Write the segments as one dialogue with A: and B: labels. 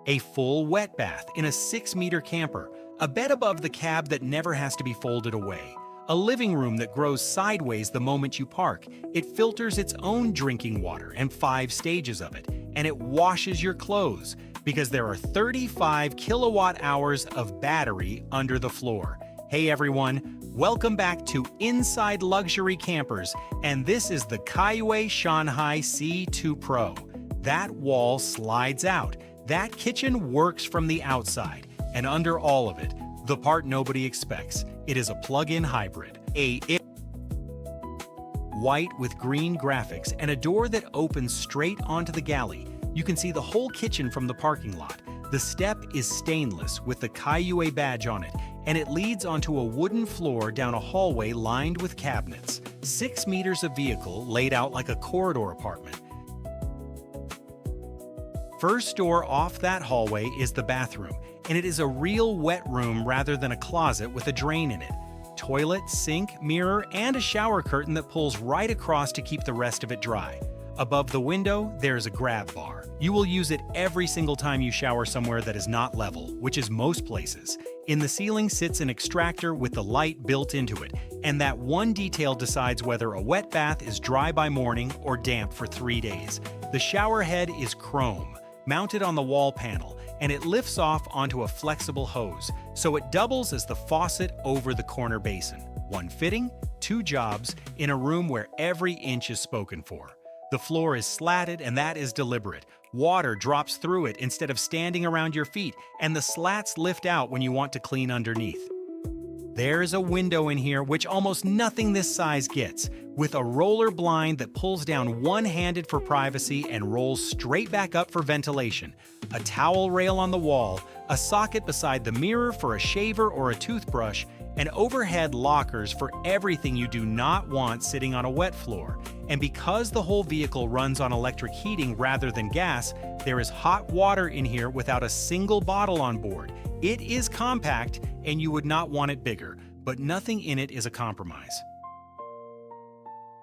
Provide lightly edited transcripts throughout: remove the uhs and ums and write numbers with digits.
A: A full wet bath in a 6-meter camper, a bed above the cab that never has to be folded away, a living room that grows sideways the moment you park. It filters its own drinking water and 5 stages of it, and it washes your clothes because there are 35 kilowatt hours of battery under the floor. Hey everyone, welcome back to Inside Luxury Campers, and this is the Kaiyue Shanhai C2 Pro. That wall slides out. That kitchen works from the outside, and under all of it, the part nobody expects, it is a plug-in hybrid. White with green graphics and a door that opens straight onto the galley. You can see the whole kitchen from the parking lot. The step is stainless with the Kaiyue badge on it, and it leads onto a wooden floor down a hallway lined with cabinets. 6 meters of vehicle laid out like a corridor apartment. First door off that hallway is the bathroom, and it is a real wet room rather than a closet with a drain in it. Toilet, sink, mirror, and a shower curtain that pulls right across to keep the rest of it dry. Above the window, there is a grab bar. You will use it every single time you shower somewhere that is not level, which is most places. In the ceiling sits an extractor with the light built into it, and that one detail decides whether a wet bath is dry by morning or damp for 3 days. The shower head is chrome, mounted on the wall panel, and it lifts off onto a flexible hose, so it doubles as the faucet over the corner basin. 1 fitting, 2 jobs, in a room where every inch is spoken for. The floor is slatted, and that is deliberate. Water drops through it instead of standing around your feet, and the slats lift out when you want to clean underneath. There's a window in here which almost nothing this size gets, with a roller blind that pulls down one-handed for privacy and rolls straight back up for ventilation, a towel rail on the wall, a socket beside the mirror for a shaver or a toothbrush, and overhead lockers for everything you do not want sitting on a wet floor. And because the whole vehicle runs on electric heating rather than gas, there is hot water in here without a single bottle on board. It is compact, and you would not want it bigger, but nothing in it is a compromise.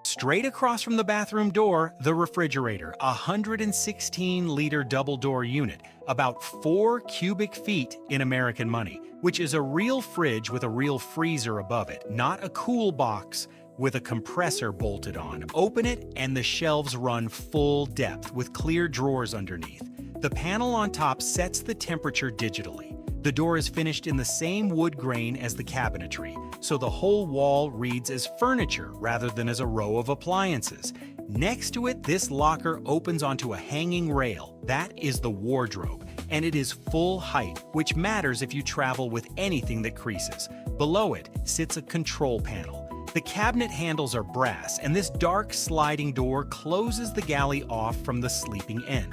A: Straight across from the bathroom door, the refrigerator, a 116-liter double-door unit, about 4 cubic feet in American money, which is a real fridge with a real freezer above it, not a cool box with a compressor bolted on. Open it, and the shelves run full depth with clear drawers underneath. The panel on top sets the temperature digitally. The door is finished in the same wood grain as the cabinetry, so the whole wall reads as furniture rather than as a row of appliances. Next to it, this locker opens onto a hanging rail. That is the wardrobe, and it is full height, which matters if you travel with anything that creases. Below it sits a control panel. The cabinet handles are brass, and this dark sliding door closes the galley off from the sleeping end.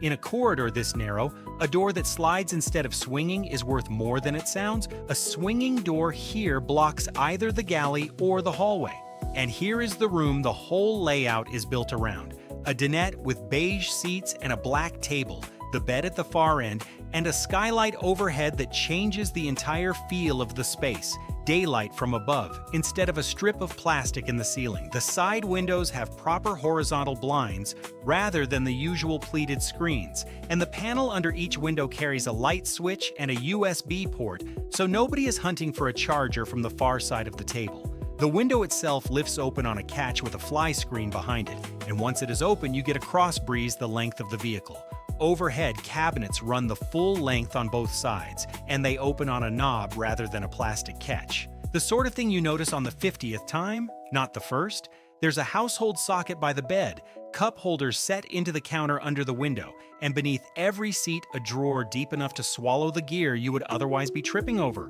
A: In a corridor this narrow, a door that slides instead of swinging is worth more than it sounds. A swinging door here blocks either the galley or the hallway. And here is the room the whole layout is built around. A dinette with beige seats and a black table, the bed at the far end, and a skylight overhead that changes the entire feel of the space. Daylight from above, instead of a strip of plastic in the ceiling. The side windows have proper horizontal blinds rather than the usual pleated screens, and the panel under each window carries a light switch and a USB port, so nobody is hunting for a charger from the far side of the table. The window itself lifts open on a catch with a fly screen behind it, and once it is open, you get a cross breeze the length of the vehicle. Overhead cabinets run the full length on both sides, and they open on a knob rather than a plastic catch. The sort of thing you notice on the 50th time, not the first. There's a household socket by the bed, cup holders set into the counter under the window, and beneath every seat a drawer deep enough to swallow the gear you would otherwise be tripping over.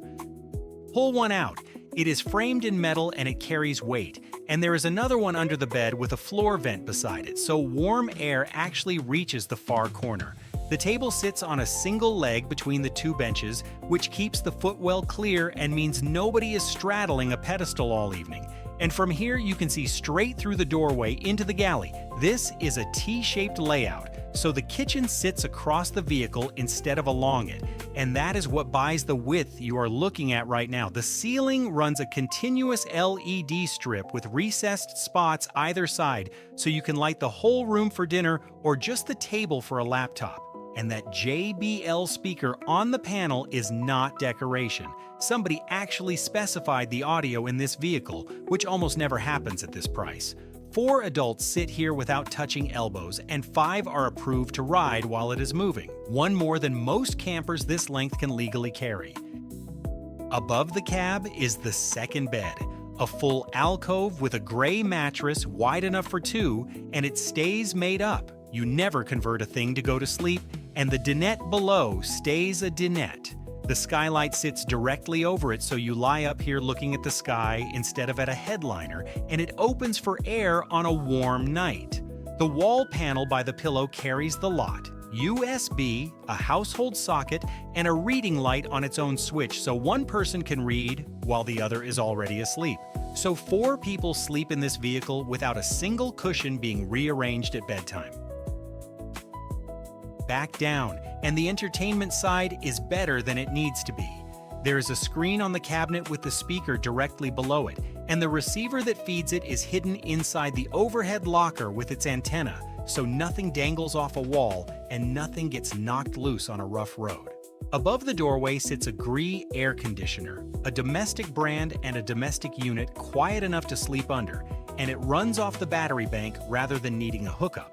A: Pull one out. It is framed in metal and it carries weight, and there is another one under the bed with a floor vent beside it, so warm air actually reaches the far corner. The table sits on a single leg between the 2 benches, which keeps the footwell clear and means nobody is straddling a pedestal all evening. And from here you can see straight through the doorway into the galley. This is a T-shaped layout, so the kitchen sits across the vehicle instead of along it, and that is what buys the width you are looking at right now. The ceiling runs a continuous LED strip with recessed spots either side, so you can light the whole room for dinner or just the table for a laptop. And that JBL speaker on the panel is not decoration. Somebody actually specified the audio in this vehicle, which almost never happens at this price. 4 adults sit here without touching elbows, and 5 are approved to ride while it is moving, one more than most campers this length can legally carry. Above the cab is the second bed, a full alcove with a gray mattress wide enough for 2, and it stays made up. You never convert a thing to go to sleep, and the dinette below stays a dinette. The skylight sits directly over it, so you lie up here looking at the sky instead of at a headliner, and it opens for air on a warm night. The wall panel by the pillow carries the lot: USB, a household socket, and a reading light on its own switch, so one person can read while the other is already asleep. So 4 people sleep in this vehicle without a single cushion being rearranged at bedtime. Back down, and the entertainment side is better than it needs to be. There is a screen on the cabinet with the speaker directly below it, and the receiver that feeds it is hidden inside the overhead locker with its antenna, so nothing dangles off a wall and nothing gets knocked loose on a rough road. Above the doorway sits a Gree air conditioner, a domestic brand and a domestic unit quiet enough to sleep under, and it runs off the battery bank rather than needing a hookup.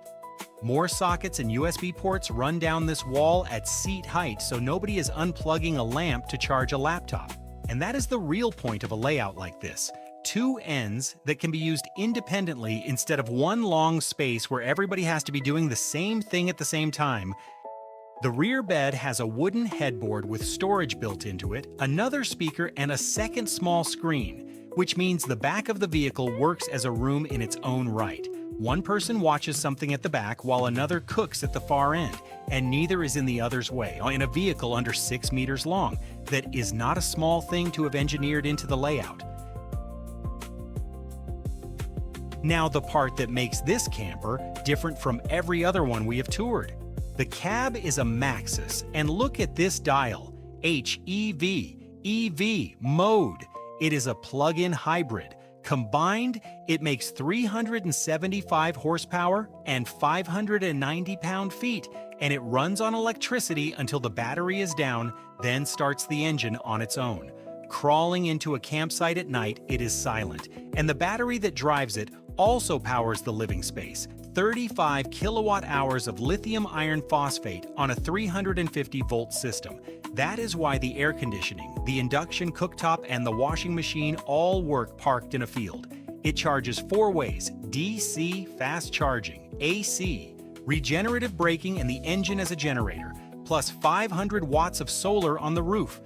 A: More sockets and USB ports run down this wall at seat height, so nobody is unplugging a lamp to charge a laptop. And that is the real point of a layout like this: 2 ends that can be used independently instead of one long space where everybody has to be doing the same thing at the same time. The rear bed has a wooden headboard with storage built into it, another speaker, and a second small screen, which means the back of the vehicle works as a room in its own right. One person watches something at the back while another cooks at the far end, and neither is in the other's way in a vehicle under 6 meters long. That is not a small thing to have engineered into the layout. Now, the part that makes this camper different from every other one we have toured. The cab is a Maxus, and look at this dial: HEV, EV, mode. It is a plug-in hybrid. Combined, it makes 375 horsepower and 590 pound-feet, and it runs on electricity until the battery is down, then starts the engine on its own. Crawling into a campsite at night, it is silent, and the battery that drives it also powers the living space: 35 kilowatt hours of lithium iron phosphate on a 350-volt system. That is why the air conditioning, the induction cooktop, and the washing machine all work parked in a field. It charges 4 ways: DC, fast charging, AC, regenerative braking, and the engine as a generator, plus 500 watts of solar on the roof.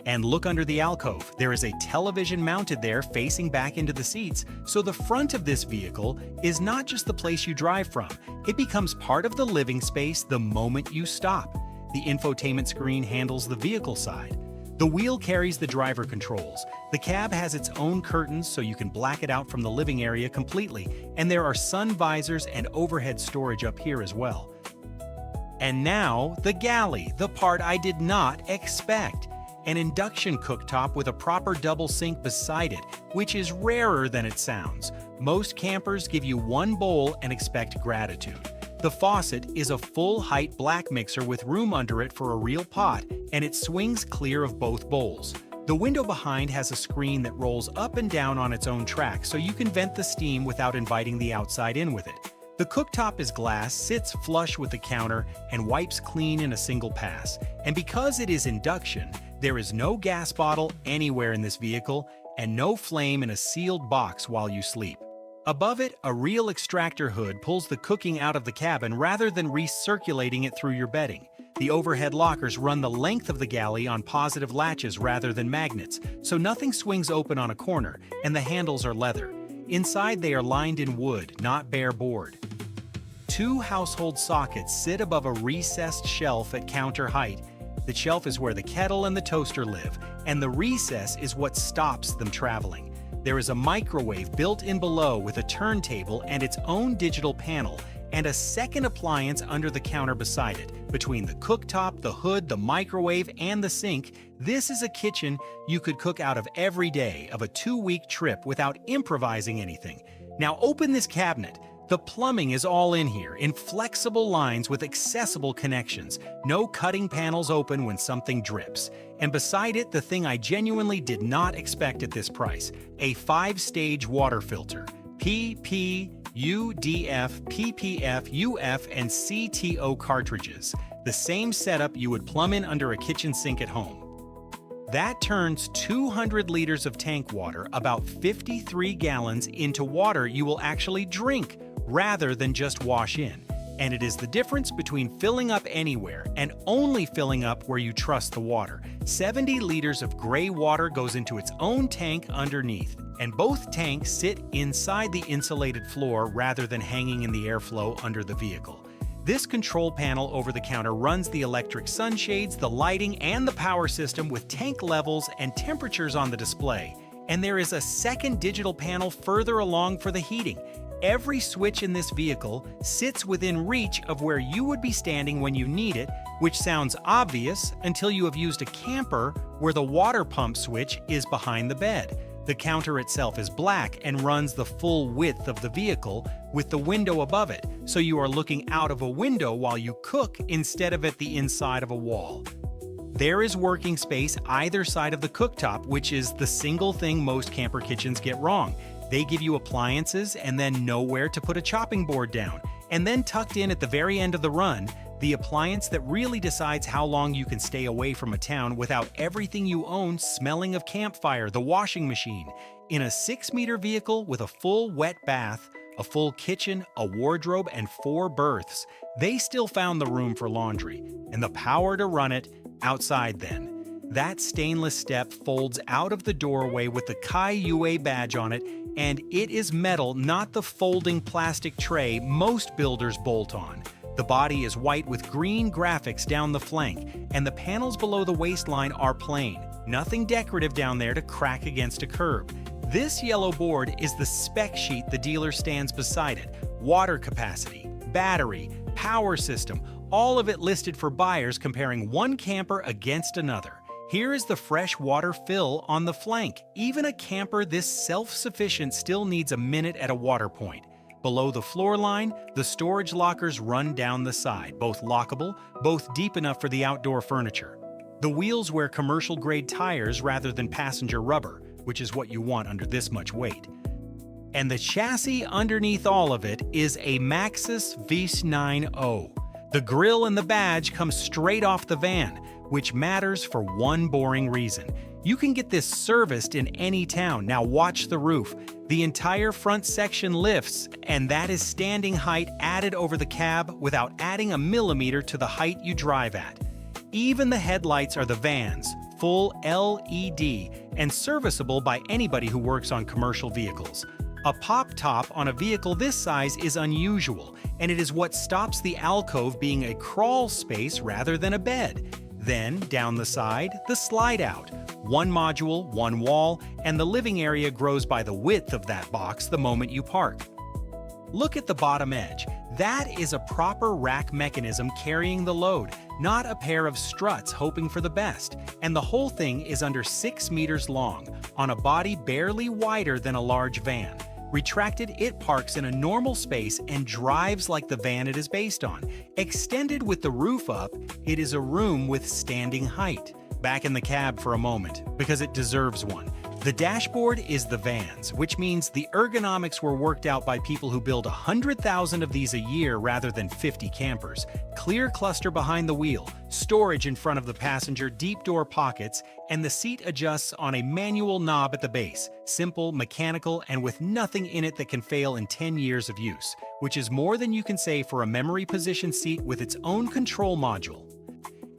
A: And look under the alcove. There is a television mounted there facing back into the seats, so the front of this vehicle is not just the place you drive from. It becomes part of the living space the moment you stop. The infotainment screen handles the vehicle side. The wheel carries the driver controls. The cab has its own curtains so you can black it out from the living area completely, and there are sun visors and overhead storage up here as well. And now, the galley, the part I did not expect. An induction cooktop with a proper double sink beside it, which is rarer than it sounds. Most campers give you one bowl and expect gratitude. The faucet is a full-height black mixer with room under it for a real pot, and it swings clear of both bowls. The window behind has a screen that rolls up and down on its own track, so you can vent the steam without inviting the outside in with it. The cooktop is glass, sits flush with the counter, and wipes clean in a single pass. And because it is induction, there is no gas bottle anywhere in this vehicle, and no flame in a sealed box while you sleep. Above it, a real extractor hood pulls the cooking out of the cabin rather than recirculating it through your bedding. The overhead lockers run the length of the galley on positive latches rather than magnets, so nothing swings open on a corner, and the handles are leather. Inside, they are lined in wood, not bare board. 2 household sockets sit above a recessed shelf at counter height. The shelf is where the kettle and the toaster live, and the recess is what stops them traveling. There is a microwave built in below with a turntable and its own digital panel, and a second appliance under the counter beside it. Between the cooktop, the hood, the microwave, and the sink, this is a kitchen you could cook out of every day of a 2-week trip without improvising anything. Now open this cabinet. The plumbing is all in here, in flexible lines with accessible connections. No cutting panels open when something drips. And beside it, the thing I genuinely did not expect at this price, a 5-stage water filter. PP, UDF, PPF, UF, and CTO cartridges. The same setup you would plumb in under a kitchen sink at home. That turns 200 liters of tank water, about 53 gallons, into water you will actually drink, rather than just wash in. And it is the difference between filling up anywhere and only filling up where you trust the water. 70 liters of gray water goes into its own tank underneath, and both tanks sit inside the insulated floor rather than hanging in the airflow under the vehicle. This control panel over the counter runs the electric sunshades, the lighting, and the power system with tank levels and temperatures on the display. And there is a second digital panel further along for the heating. Every switch in this vehicle sits within reach of where you would be standing when you need it, which sounds obvious until you have used a camper where the water pump switch is behind the bed. The counter itself is black and runs the full width of the vehicle with the window above it, so you are looking out of a window while you cook instead of at the inside of a wall. There is working space either side of the cooktop, which is the single thing most camper kitchens get wrong. They give you appliances and then nowhere to put a chopping board down. And then tucked in at the very end of the run, the appliance that really decides how long you can stay away from a town without everything you own smelling of campfire, the washing machine. In a 6-meter vehicle with a full wet bath, a full kitchen, a wardrobe, and 4 berths, they still found the room for laundry and the power to run it outside then. That stainless step folds out of the doorway with the Kaiyue badge on it, and it is metal, not the folding plastic tray most builders bolt on. The body is white with green graphics down the flank, and the panels below the waistline are plain. Nothing decorative down there to crack against a curb. This yellow board is the spec sheet the dealer stands beside it. Water capacity, battery, power system, all of it listed for buyers comparing one camper against another. Here is the fresh water fill on the flank. Even a camper this self-sufficient still needs a minute at a water point. Below the floor line, the storage lockers run down the side, both lockable, both deep enough for the outdoor furniture. The wheels wear commercial-grade tires rather than passenger rubber, which is what you want under this much weight. And the chassis underneath all of it is a Maxus V90. The grille and the badge come straight off the van, which matters for one boring reason. You can get this serviced in any town. Now watch the roof. The entire front section lifts, and that is standing height added over the cab without adding a millimeter to the height you drive at. Even the headlights are the van's, full LED, and serviceable by anybody who works on commercial vehicles. A pop top on a vehicle this size is unusual, and it is what stops the alcove being a crawl space rather than a bed. Then, down the side, the slide out. One module, one wall, and the living area grows by the width of that box the moment you park. Look at the bottom edge. That is a proper rack mechanism carrying the load, not a pair of struts hoping for the best. And the whole thing is under 6 meters long, on a body barely wider than a large van. Retracted, it parks in a normal space and drives like the van it is based on. Extended with the roof up, it is a room with standing height. Back in the cab for a moment, because it deserves one. The dashboard is the van's, which means the ergonomics were worked out by people who build 100,000 of these a year rather than 50 campers. Clear cluster behind the wheel, storage in front of the passenger, deep door pockets, and the seat adjusts on a manual knob at the base. Simple, mechanical, and with nothing in it that can fail in 10 years of use, which is more than you can say for a memory position seat with its own control module.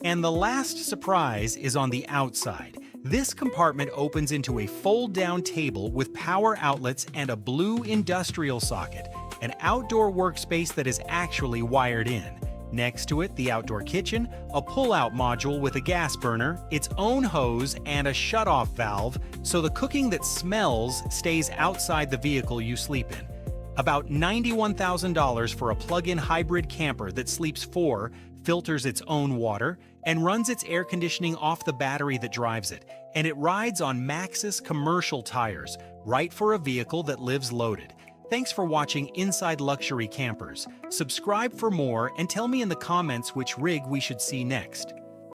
A: And the last surprise is on the outside. This compartment opens into a fold-down table with power outlets and a blue industrial socket, an outdoor workspace that is actually wired in. Next to it, the outdoor kitchen, a pull-out module with a gas burner, its own hose, and a shut-off valve, so the cooking that smells stays outside the vehicle you sleep in. About $91,000 for a plug-in hybrid camper that sleeps 4, filters its own water, and runs its air conditioning off the battery that drives it, and it rides on Maxus commercial tires, right for a vehicle that lives loaded. Thanks for watching Inside Luxury Campers. Subscribe for more and tell me in the comments which rig we should see next.